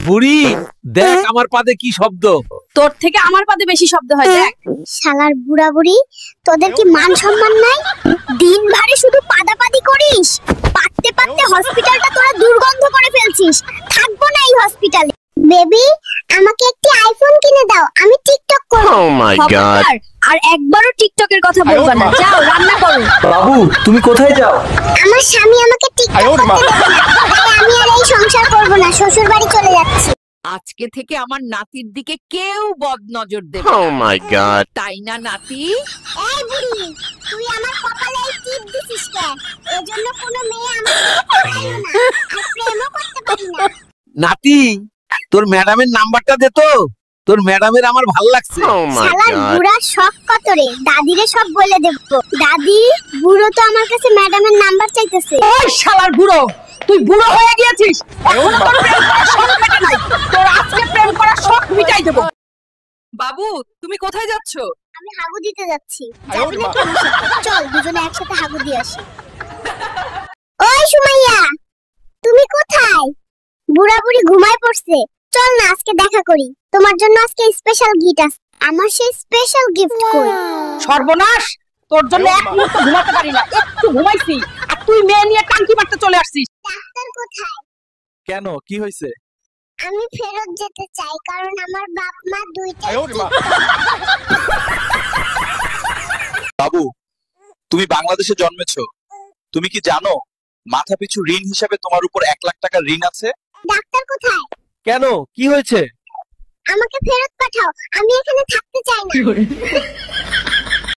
বুড়ি দেখ আমার পাদে কি শব্দ। তোর থেকে আমার পাদে বেশি শব্দ হয়। দেখ শালার বুড়া বুড়ি, তোদের কি মান সম্মান নাই? দিন ভরে শুধু পাদাপাদি করিস, পাততে পাততে হসপিটালটা তোরা দুর্গন্ধ করে ফেলছিস। থাকবো না এই হসপিটালে। বেবি, আমাকে একটি আইফোন কিনে দাও, আমি টিকটক করব। Oh my god! আর একবারও টিকটকের কথা বলবা না। যাও রান্না করো। বাবু তুমি কোথায় যাও? আমার স্বামী আমাকে টিকটক করতে দেবে না, তাই আমি আর এই সংসার করব না, শ্বশুর বাড়ি চলে যাচ্ছি। আজকে থেকে আমার নাতির দিকে কেউ বদ নজর দেবে। Oh my god! তাই না নাতি? এই বুড়ি, তুই আমার কপালে এই টিপ দিছিস কেন? এজন্য কোনো মেয়ে আমাকে পটাইও না, আর প্রেমও করতে পারি না। নাতি তোর ম্যাডামের নাম্বারটা দে তো, তোর ম্যাডামের আমার ভালো লাগছে। Oh my শালার god! বুড়া শখ কত রে, দাদিরে সব বলে দেব। দাদি, বুড়ো তো আমার কাছে ম্যাডামের নাম্বার চাইতেছে। ওই শালার বুড়ো, তুই বুড়ো হয়ে গিয়েছিস, এখনো তোর প্রেম করার শখ মেটে নাই। তোর আজকে প্রেম করার শখ মিটাই দেব। বাবু তুমি কোথায় যাচ্ছ? আমি হাগু দিতে যাচ্ছি, যাবি নাকি আমার সাথে? চল দুজনে একসাথে হাগু দিয়ে আসি। ওই সুমাইয়া, তুমি কোথায়? বুড়া বুড়ি ঘুমায় পড়ছে, চল না আজকে দেখা করি। তোমার জন্য আজকে স্পেশাল গিফট আছে। আমার সেই স্পেশাল গিফট কই? সর্বনাশ, তোর জন্য এক মুহূর্ত ঘুমাতে পারি না, একটু ঘুমাইছি আর তুই মেয়ে নিয়ে টাঙ্কি মারতে চলে আসছিস। ডাক্তার কোথায়? কেন কি হয়েছে? আমি ফেরত যেতে চাই, কারণ আমার বাপ মা দুইটা। বাবু তুমি বাংলাদেশে জন্মেছো, তুমি কি জানো মাথাপিছু ঋণ হিসাবে তোমার উপর 1 লাখ টাকা ঋণ আছে? ডাক্তার কোথায়? কেন কি হয়েছে? আমাকে ফেরত পাঠাও, আমি এখানে থাকতে চাই না।